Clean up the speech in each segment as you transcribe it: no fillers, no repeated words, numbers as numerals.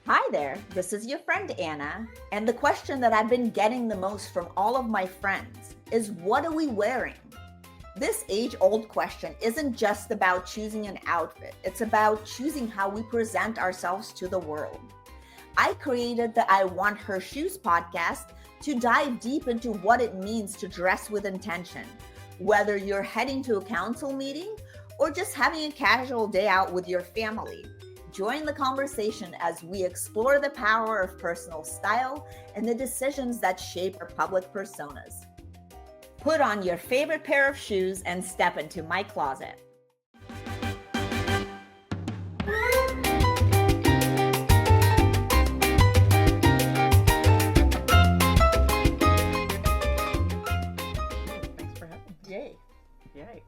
Hi there, this is your friend Anna, and the question that I've been getting the most from all of my friends is what are we wearing? This age old question isn't just about choosing an outfit, it's about choosing how we present ourselves to the world. I created the I Want Her Shoes podcast to dive deep into what it means to dress with intention, whether you're heading to a council meeting or just having a casual day out with your family. Join the conversation as we explore the power of personal style and the decisions that shape our public personas. Put on your favorite pair of shoes and step into my closet. Thanks for having me. Yay. Yay.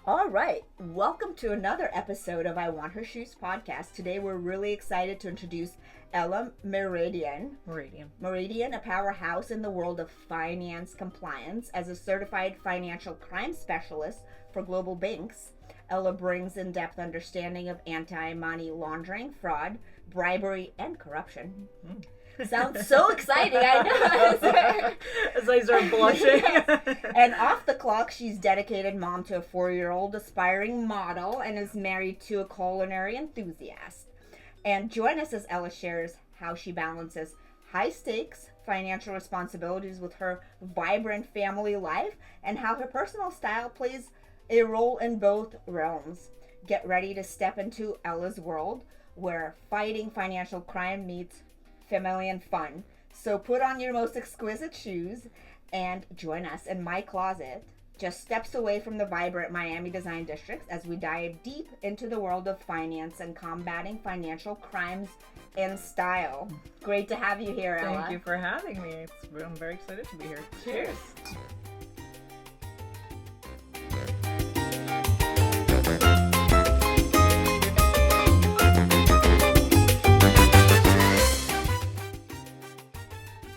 All right, welcome to another episode of I Want Her Shoes podcast. Today we're really excited to introduce Ella Muradyan. Muradyan, a powerhouse in the world of finance compliance. As a certified financial crime specialist for global banks, Ella brings in-depth understanding of anti-money laundering, fraud, bribery, and corruption. Sounds so exciting, I know. As I start blushing. Yes. And off the clock, she's dedicated mom to a 4-year-old aspiring model and is married to a culinary enthusiast. And join us as Ella shares how she balances high stakes financial responsibilities with her vibrant family life and how her personal style plays a role in both realms. Get ready to step into Ella's world where fighting financial crime meets family and fun. So put on your most exquisite shoes and join us in my closet, just steps away from the vibrant Miami design district, as we dive deep into the world of finance and combating financial crimes in style. Great to have you here, Ella. Thank you for having me. I'm very excited to be here. Cheers.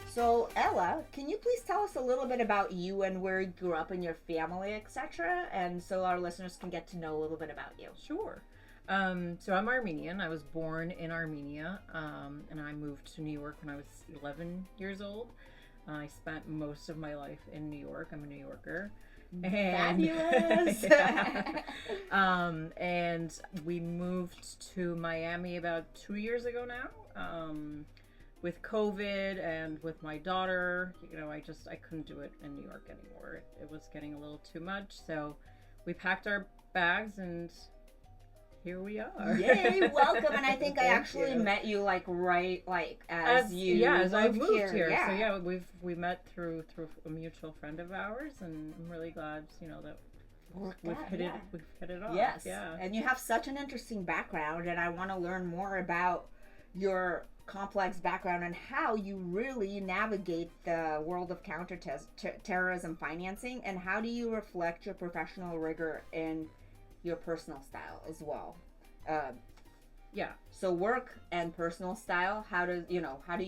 So, Ella, can you please tell us a little bit about you and where you grew up in your family, etc., and so our listeners can get to know a little bit about you? Sure. So I'm Armenian. I was born in Armenia, and I moved to New York when I was 11 years old. I spent most of my life in New York. I'm a New Yorker. And, Fabulous! yeah. And we moved to Miami about 2 years ago now. With COVID and with my daughter, I couldn't do it in New York anymore. It was getting a little too much. So we packed our bags and here we are. Yay, welcome. And I think I Thank actually you. met you as I moved here. Yeah. So yeah, we met through a mutual friend of ours, and I'm really glad, that we've hit it off. Yes. Yeah. And you have such an interesting background, and I want to learn more about your complex background and how you really navigate the world of counterterrorism financing, and how do you reflect your professional rigor in your personal style as well. Yeah. So work and personal style, how do you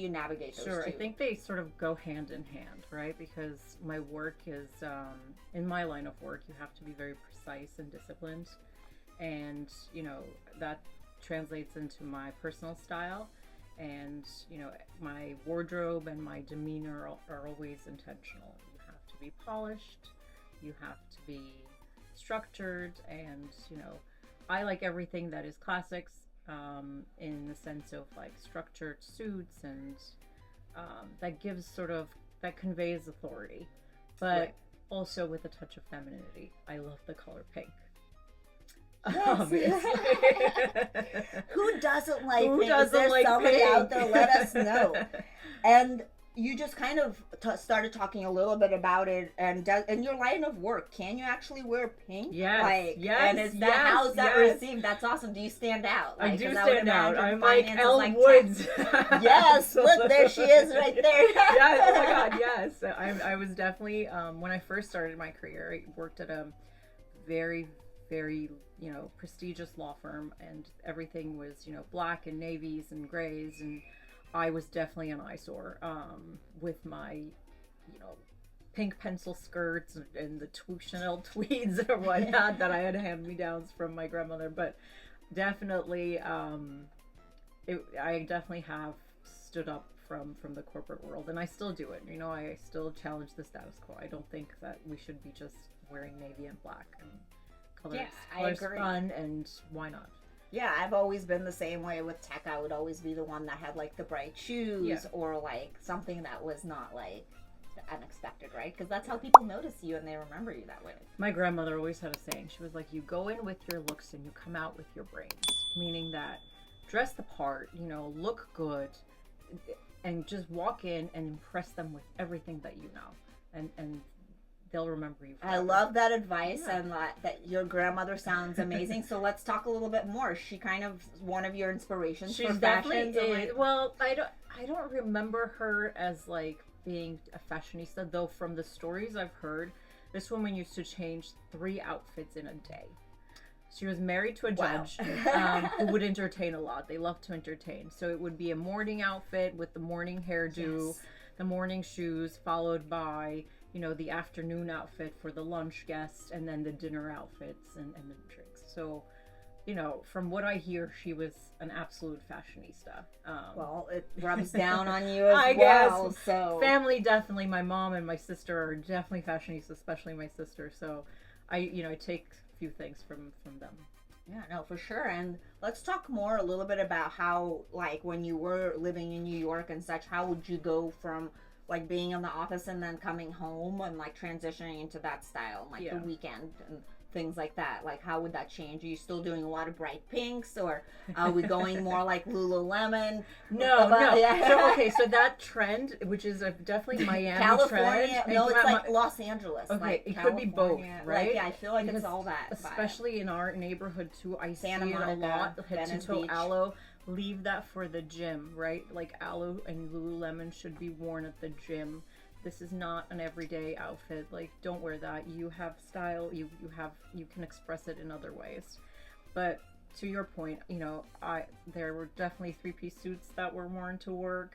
navigate those Sure, two? I think they sort of go hand in hand, right? Because my work is, in my line of work, you have to be very precise and disciplined. And, that translates into my personal style. And, my wardrobe and my demeanor are always intentional. You have to be polished, you have to be structured, and, I like everything that is classics, in the sense of like structured suits, and that conveys authority, but Right. also with a touch of femininity. I love the color pink. Yes. Who doesn't like Who pink? doesn't Is there like somebody pink? out there? Let us know. And you just kind of started talking a little bit about it, and in your line of work, can you actually wear pink? Yes, yes, And is that yes, how's that yes. received? That's awesome. Do you stand out? I do 'cause would stand out. imagine I'm like finance is Elle like Woods. Yes, look, there she is right there. Yes, oh my God, yes. I was definitely, when I first started my career, I worked at a very, very, prestigious law firm, and everything was, black and navies and grays, and I was definitely an eyesore, with my, pink pencil skirts and the Chanel tweeds or whatnot that I had hand-me-downs from my grandmother. But definitely, I definitely have stood up from the corporate world, and I still do it. You know, I still challenge the status quo. I don't think that we should be just wearing navy and black and colors. Yeah, I Colors agree. fun, and why not? Yeah, I've always been the same way with tech. I would always be the one that had like the bright shoes Yeah. or like something that was not like unexpected, right? Because that's how people notice you and they remember you that way. My grandmother always had a saying. She was like, you go in with your looks and you come out with your brains. Meaning that dress the part, you know, look good, and just walk in and impress them with everything that you know. And they'll remember you forever. I love that advice, Yeah. and that your grandmother sounds amazing. So let's talk a little bit more. Is she kind of one of your inspirations She's for definitely fashion? So, like, well, I don't remember her as like being a fashionista, though. From the stories I've heard, this woman used to change 3 outfits in a day. She was married to a Wow. judge who would entertain a lot. They love to entertain. So it would be a morning outfit with the morning hairdo, Yes. the morning shoes, followed by, you know, the afternoon outfit for the lunch guests, and then the dinner outfits and the drinks. So, you know, from what I hear, she was an absolute fashionista. well, it rubs down on you as I well. guess. So Family, definitely. My mom and my sister are definitely fashionistas, especially my sister. So I take a few things from them. yeah, no, for sure. And let's talk more a little bit about how, like, when you were living in New York and such, how would you go from like being in the office and then coming home and like transitioning into that style, like Yeah. the weekend and things like that? Like, how would that change? Are you still doing a lot of bright pinks, or are we going more like Lululemon? No. Yeah. So okay, so that trend, which is a definitely Miami California, trend. no, it's Ma- like Los Angeles. Okay, like it could be both, California, right? Like, yeah, I feel like Because it's all that. vibe. especially in our neighborhood too, I Santa see it a Monica, lot. Head to Venice toe Beach. aloe. Leave that for the gym, right? Like aloe and Lululemon should be worn at the gym. This is not an everyday outfit. Like, don't wear that. You have style. You can express it in other ways. But to your point, you know, there were definitely 3-piece suits that were worn to work.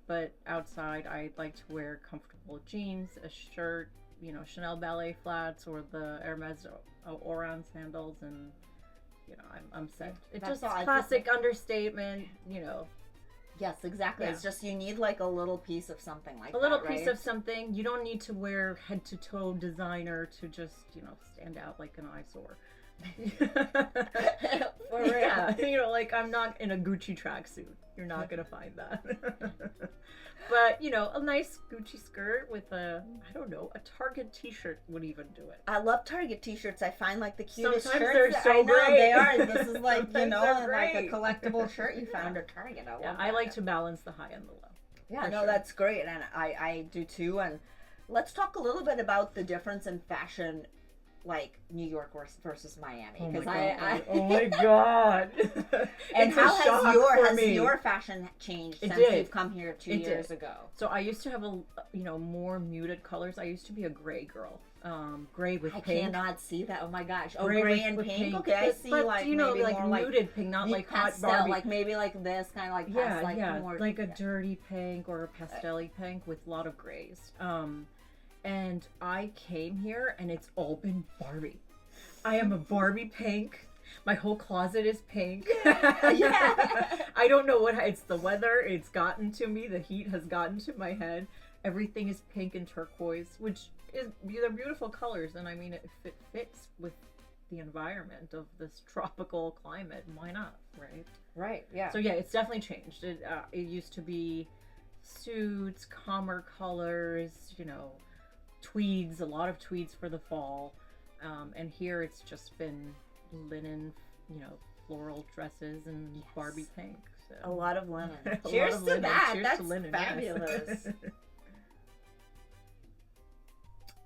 But outside, I like to wear comfortable jeans, a shirt, you know, Chanel ballet flats, or the Hermes Oran sandals, and you know, I'm set. It's That's just all. I classic understatement, you know. Yes, exactly. Yeah. It's just you need like a little piece of something like A little that, piece right? of something. You don't need to wear head to toe designer to just, you know, stand out like an eyesore. For real. Yeah, you know, like I'm not in a Gucci tracksuit. You're not gonna find that. But, you know, a nice Gucci skirt with a, I don't know, a Target t-shirt would even do it. I love Target t-shirts. I find like the cutest Sometimes shirts. they're so I know great. they are. This is like, you Sometimes know, they're like a great. collectible shirt you found at Target. I love Yeah, that. I like to balance the high and the low. Yeah, for no, sure. that's great, and I do too. And let's talk a little bit about the difference in fashion, like New York versus Miami, Oh my because god! Oh my god! and It's a how shock has for me. your fashion changed It since did. you've come here 2 It years did. ago? So I used to have more muted colors. I used to be a gray girl. Gray with I pink. cannot see that. Oh my gosh! Oh, Gray gray with- and with pink. pink. Okay, I But- see. but, Like you know, maybe like more muted pink, not the like hot pastel, Barbie. like maybe like this kind of like Yeah, like yeah, more, like a dirty pink or a pastel-y pink with a lot of grays. And I came here and it's all been Barbie. I am a Barbie pink. My whole closet is pink. Yeah. I don't know what it's the weather. It's gotten to me. The heat has gotten to my head. Everything is pink and turquoise, which they're beautiful colors, and I mean it fits with the environment of this tropical climate. Why not, right? Right. Yeah. So yeah, it's definitely changed. It used to be suits, calmer colors, you know, tweeds, a lot of tweeds for the fall, and here it's just been linen, you know, floral dresses and Barbie pink. So. a lot of linen. A Cheers lot of to linen. that. Cheers That's to linen, yes. fabulous.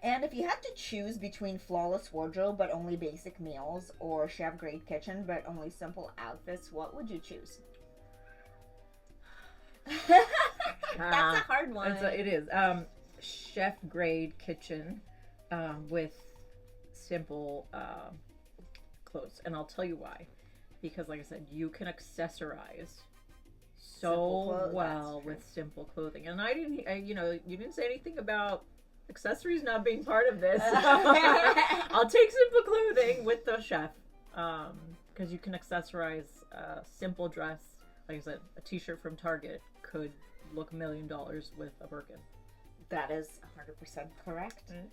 And if you had to choose between flawless wardrobe but only basic meals, or chef grade kitchen but only simple outfits, what would you choose? That's a hard one. It is. Chef grade kitchen with simple clothes, and I'll tell you why. Because, like I said, you can accessorize Simple so clothes, well that's true. with simple clothing. And you didn't say anything about accessories not being part of this. I'll take simple clothing with the chef, because you can accessorize a simple dress like I said, a t-shirt from Target could look $1 million with a Birkin. That is 100% correct. Mm.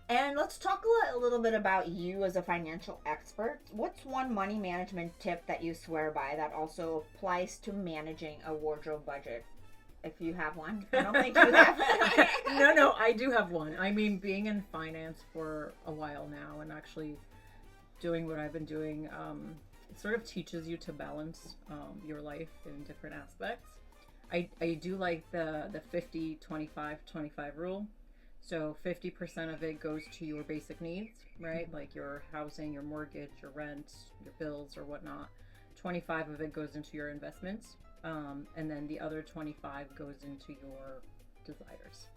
And let's talk a little bit about you as a financial expert. What's one money management tip that you swear by that also applies to managing a wardrobe budget? If you have one. I don't think you have. No, I do have one. I mean, being in finance for a while now and actually doing what I've been doing, it sort of teaches you to balance your life in different aspects. I do like the 50-25-25 rule. So 50% of it goes to your basic needs, right? Like your housing, your mortgage, your rent, your bills or whatnot. 25 of it goes into your investments. And then the other 25 goes into your desires.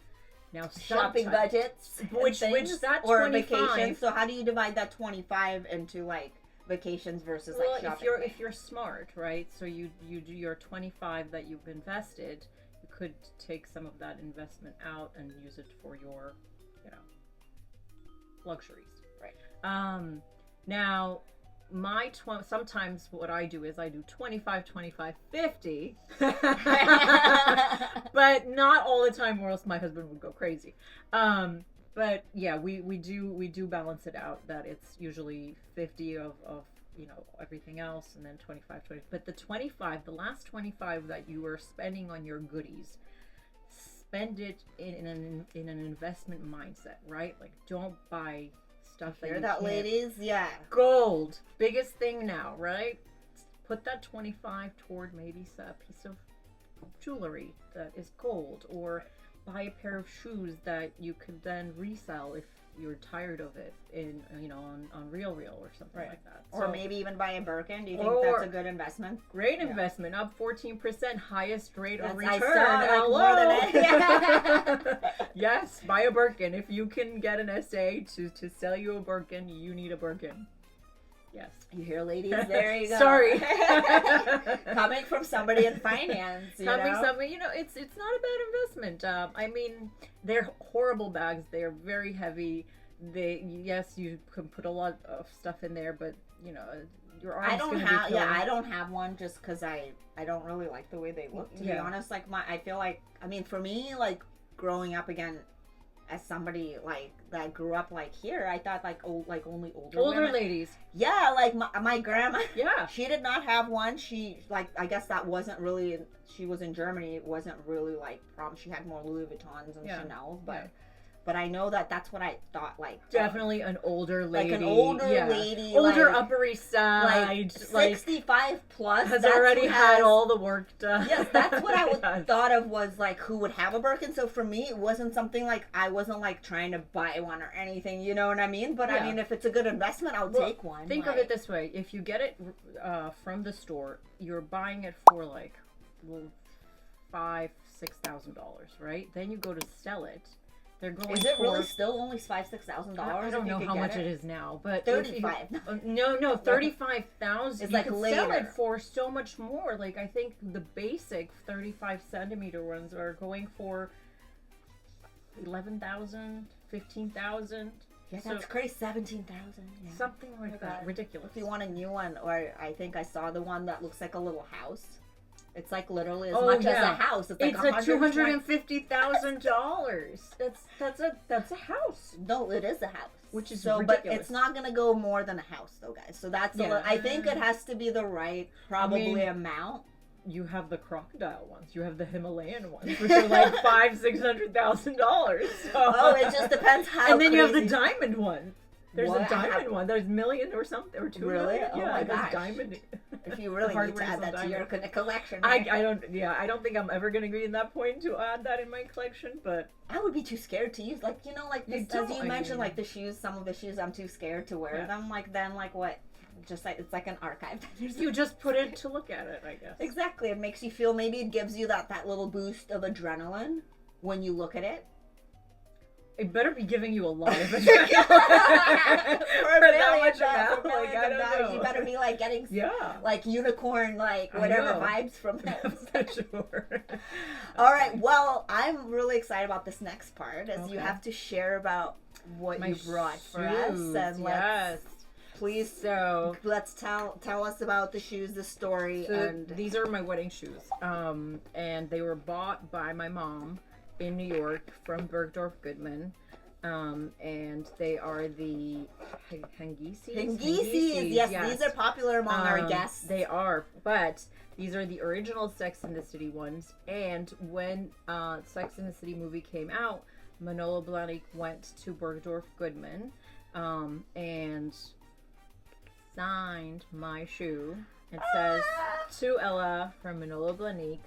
Now, shopping budgets, which that or 25, vacations. So how do you divide that 25 into like vacations versus like shopping? If you're smart, right? So you do your 25 that you've invested. You could take some of that investment out and use it for your, luxuries. Right. Now. Sometimes what I do is I do 25, 25, 50, but not all the time, or else my husband would go crazy. But yeah, we do balance it out. That it's usually 50 of everything else, and then 25, 20. But the last 25 that you are spending on your goodies, spend it in an investment mindset, right? Like, don't buy stuff Hear that, ladies? Yeah. Gold, biggest thing now, right? Put that 25 toward maybe a piece of jewelry that is gold, or buy a pair of shoes that you could then resell if you're tired of it on Real or something like that. Or maybe even buy a Birkin. Do you think that's a good investment? Great investment, up 14%, highest rate of return. I saw more than it. Yes, buy a Birkin. If you can get an SA to sell you a Birkin, you need a Birkin. Yes. You hear, ladies? There you go. Sorry. Coming from somebody in finance, it's not a bad investment. I mean, they're horrible bags. They're very heavy. You can put a lot of stuff in there, but your arm's going to be killing. I don't have one just because I don't really like the way they look, to be honest. Like I feel like, I mean, for me, like growing up again, as somebody like that grew up like here, I thought like only older women. Ladies. Yeah, like my grandma. Yeah. She did not have one. She I guess that wasn't really. She was in Germany. It wasn't really like She had more Louis Vuittons and Chanel, but. But I know that's what I thought, like... Definitely an older lady. Like an older lady. Older Upper East Side. Like 65 plus. Has already had all the work done. Yes, that's what I thought of was, like, who would have a Birkin. So for me, it wasn't something like... I wasn't, like, trying to buy one or anything, you know what I mean? But, I mean, if it's a good investment, I'll take one. Think of it this way. If you get it from the store, you're buying it for, like, $5,000-$6,000, right? Then you go to sell it. Is it really still only $5,000-$6,000? I don't know how much it is now, but 35. No, 35,000. It's like you can later. sell it for so much more. Like I think the basic 35 centimeter ones are going for 11,000, 15,000. Yeah, that's crazy. 17,000. Yeah. Something like that. Ridiculous. If you want a new one, or I think I saw the one that looks like a little house. It's like literally as much as a house. It's like $250,000. That's a house. No, it is a house. Which is ridiculous. But it's not gonna go more than a house, though, guys. So that's I think it has to be the right amount. You have the crocodile ones. You have the Himalayan ones, which are like $500,000-$600,000. Oh, it just depends how. And then you have the diamond one. There's a diamond one. There's $1 million or something, or $2 million. Really? Oh my gosh. Diamond. If you really need to add that to your collection. I don't think I'm ever going to be in that point to add that in my collection, but... I would be too scared to use, as you mentioned, like the shoes, some of the shoes, I'm too scared to wear them. Like, then, like, what? Just like, it's like an archive. You just put it to look at it, I guess. Exactly. It makes you feel, maybe it gives you that little boost of adrenaline when you look at it. It better be giving you a lot of adrenaline. You better be like getting like unicorn, like whatever vibes from them. For sure. All right. Well, I'm really excited about this next part, as you have to share about what you brought for us, and Please, So let's tell us about the shoes, the story, So and these are my wedding shoes, and they were bought by my mom in New York from Bergdorf Goodman, and they are the Hengisis. Hengisis. Yes, these are popular among our guests. They are, but these are the original Sex and the City ones. And when Sex and the City movie came out, Manolo Blahnik went to Bergdorf Goodman, and signed my shoe. It says to Ella from Manolo Blahnik.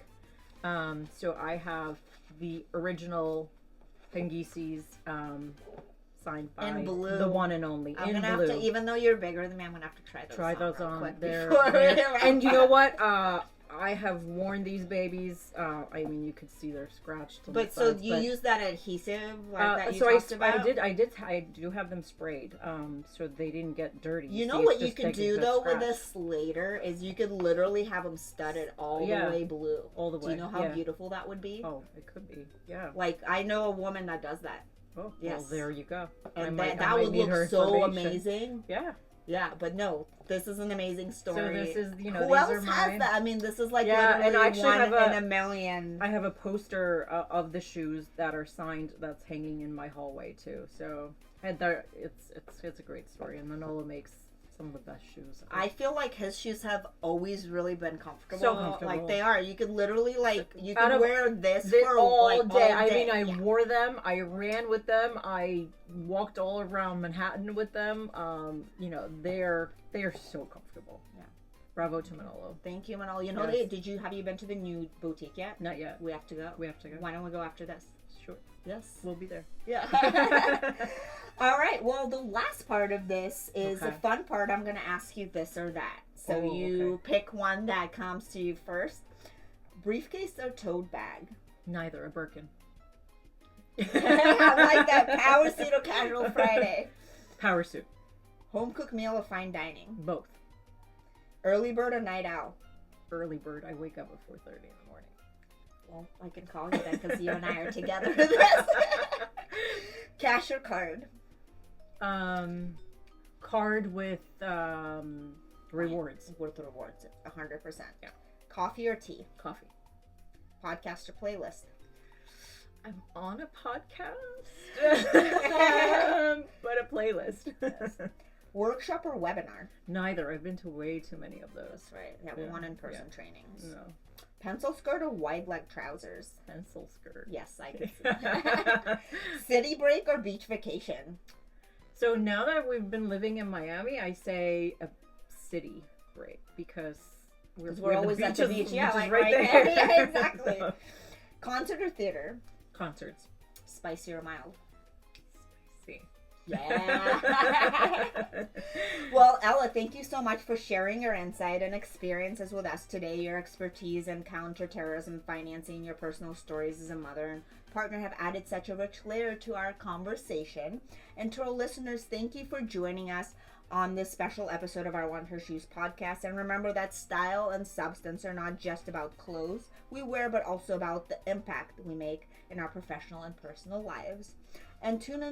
So I have the original Hengisis signed by in blue. The one and only I'm in gonna blue. Have to, even though you're bigger than me, I'm gonna have to try those on. Quick They're and you know what? I have worn these babies. I mean, you could see they're scratched. But so sides, you use that adhesive that you so talked about? I do have them sprayed, so they didn't get dirty. You know See, what it's you just could like do a though scratch. with this later is you could literally have them studded all the way blue. All the way. Do you know how beautiful that would be? Oh, it could be. Yeah. Like I know a woman that does that. Oh, yes. well, there you go. And that would look so amazing. Yeah. Yeah, but no, this is an amazing story. So this is, you know, who these else are has mine. that? I mean, this is like Yeah, literally and I actually one have in a million. I have a poster of the shoes that are signed that's hanging in my hallway too. So and it's a great story, and Manolo makes some of the best shoes. I feel like his shoes have always really been comfortable. So comfortable. Like they are. You could literally you Out could of wear this for all like, day. all day. I mean, I wore them. I ran with them. I walked all around Manhattan with them. You know, they're so comfortable. Yeah. Bravo to Manolo. Thank you, Manolo. You know, Yes. have you been to the new boutique yet? Not yet. We have to go. We have to go. Why don't we go after this? Sure. Yes. We'll be there. Yeah. All right. Well, the last part of this is the fun part. I'm going to ask you this or that. So you pick one that comes to you first. Briefcase or tote bag? Neither. A Birkin. I like that. Power suit or casual Friday? Power suit. Home cooked meal or fine dining? Both. Early bird or night owl? Early bird. I wake up at 4:30 in the morning. Well, I can call you that because you and I are together for this. Cash or card? Card with rewards. With rewards, 100%. Yeah. Coffee or tea? Coffee. Podcast or playlist? I'm on a podcast, but a playlist. Yes. Workshop or webinar? Neither. I've been to way too many of those. That's right. Yeah, Yeah, one in-person yeah. trainings. No. Pencil skirt or wide leg trousers? Pencil skirt. Yes, I can see that. City break or beach vacation? So now that we've been living in Miami, I say a city break because we're always at the beach. Yeah, like right right there. Yeah, exactly. Concert or theater? Concerts. Spicy or mild? Spicy. Yeah. Well, Ella, thank you so much for sharing your insight and experiences with us today. Your expertise in counterterrorism financing, your personal stories as a mother and partner have added such a rich layer to our conversation. And to our listeners, thank you for joining us on this special episode of our One Her Shoes podcast. And remember that style and substance are not just about clothes we wear, but also about the impact we make in our professional and personal lives. And tune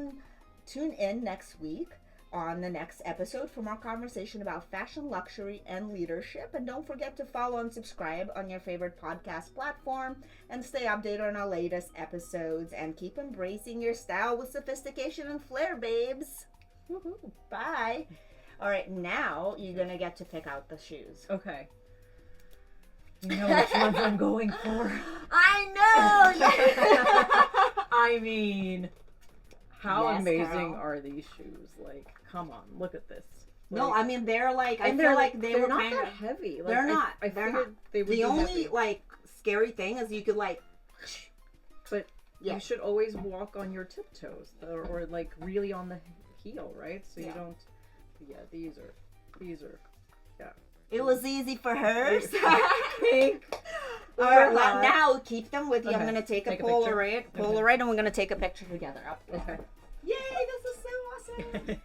in next week on the next episode for more conversation about fashion, luxury, and leadership. And don't forget to follow and subscribe on your favorite podcast platform and stay updated on our latest episodes. And keep embracing your style with sophistication and flair, babes. Woohoo. Bye. All right, now you're going to get to pick out the shoes. Okay. You know which ones I'm going for. I know! I mean, how Yes, amazing girl. are these shoes? Like, come on, look at this. No, Like, I mean, they're like, I and feel they're like they they're were not kind that of heavy. Like, they're not. I They're figured not. they would The be only heavy. like scary thing is you could like, But yeah. you should always walk on your tiptoes, or like really on the heel, right? So Yeah. you don't. Yeah, these are. Yeah. It was easy for her. Pink. All right, well, now keep them with you. I'm Okay. gonna take a Take a picture. Polaroid, Okay. and we're gonna take a picture together. Up. Okay. Yay! This is so awesome.